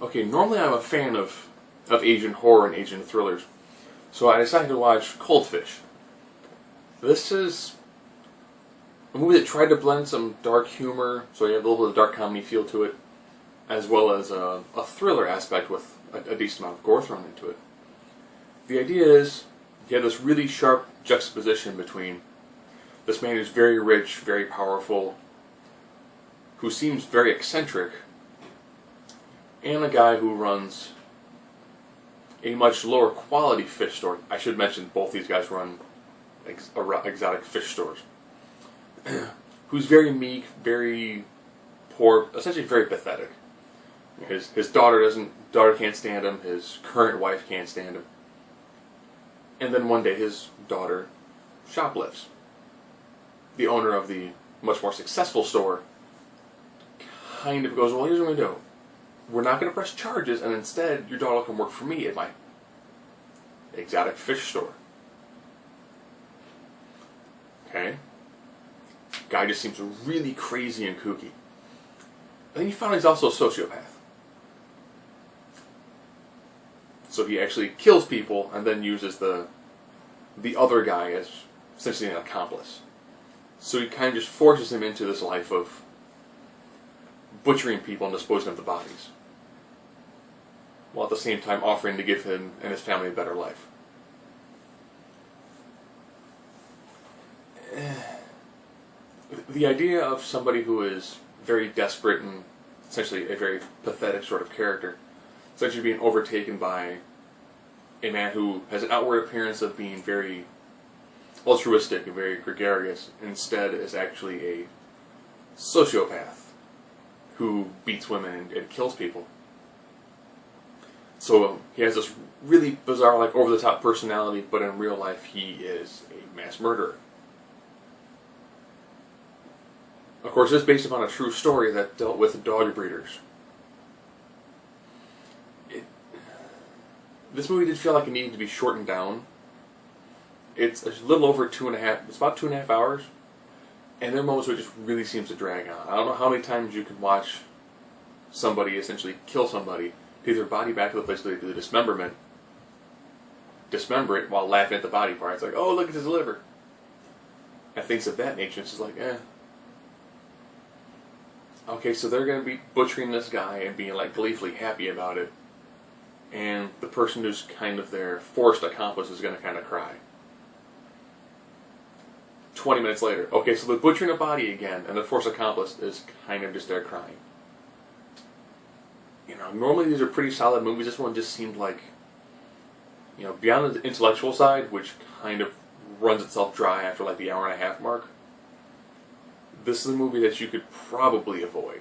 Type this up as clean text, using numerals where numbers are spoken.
Okay, normally I'm a fan of Asian horror and Asian thrillers, so I decided to watch Coldfish. This is a movie that tried to blend some dark humor, so you have a little bit of dark comedy feel to it, as well as a thriller aspect with a decent amount of gore thrown into it. The idea is you have this really sharp juxtaposition between this man who's very rich, very powerful, who seems very eccentric, and a guy who runs a much lower quality fish store. I should mention both these guys run exotic fish stores. Who's very meek, very poor, essentially very pathetic. His daughter can't stand him. His current wife can't stand him. And then one day his daughter shoplifts. The owner of the much more successful store kind of goes, well, here's what we're going to do. We're not going to press charges, and instead your daughter can work for me at my exotic fish store. Okay? Guy just seems really crazy and kooky. And then you find out he's also a sociopath. So he actually kills people and then uses the other guy as essentially an accomplice. So he kind of just forces him into this life of butchering people and disposing of the bodies, while at the same time offering to give him and his family a better life. The idea of somebody who is very desperate and essentially a very pathetic sort of character, essentially being overtaken by a man who has an outward appearance of being very altruistic and very gregarious, instead is actually a sociopath who beats women and kills people. So he has this really bizarre, like, over-the-top personality, but in real life he is a mass murderer. Of course, this is based upon a true story that dealt with dog breeders. This movie did feel like it needed to be shortened down. It's a little over it's about 2.5 hours, and there are moments where it just really seems to drag on. I don't know how many times you can watch somebody essentially kill somebody, take their body back to the place where they do the dismember it while laughing at the body part. It's like, oh, look at his liver. And things of that nature. It's just like, eh. Okay, so they're going to be butchering this guy and being like gleefully happy about it. And the person who's kind of their forced accomplice is going to kind of cry. 20 minutes later, okay, so they're butchering a body again, and the forced accomplice is kind of just there crying. You know, normally these are pretty solid movies. This one just seemed like, you know, beyond the intellectual side, which kind of runs itself dry after like the hour and a half mark, this is a movie that you could probably avoid.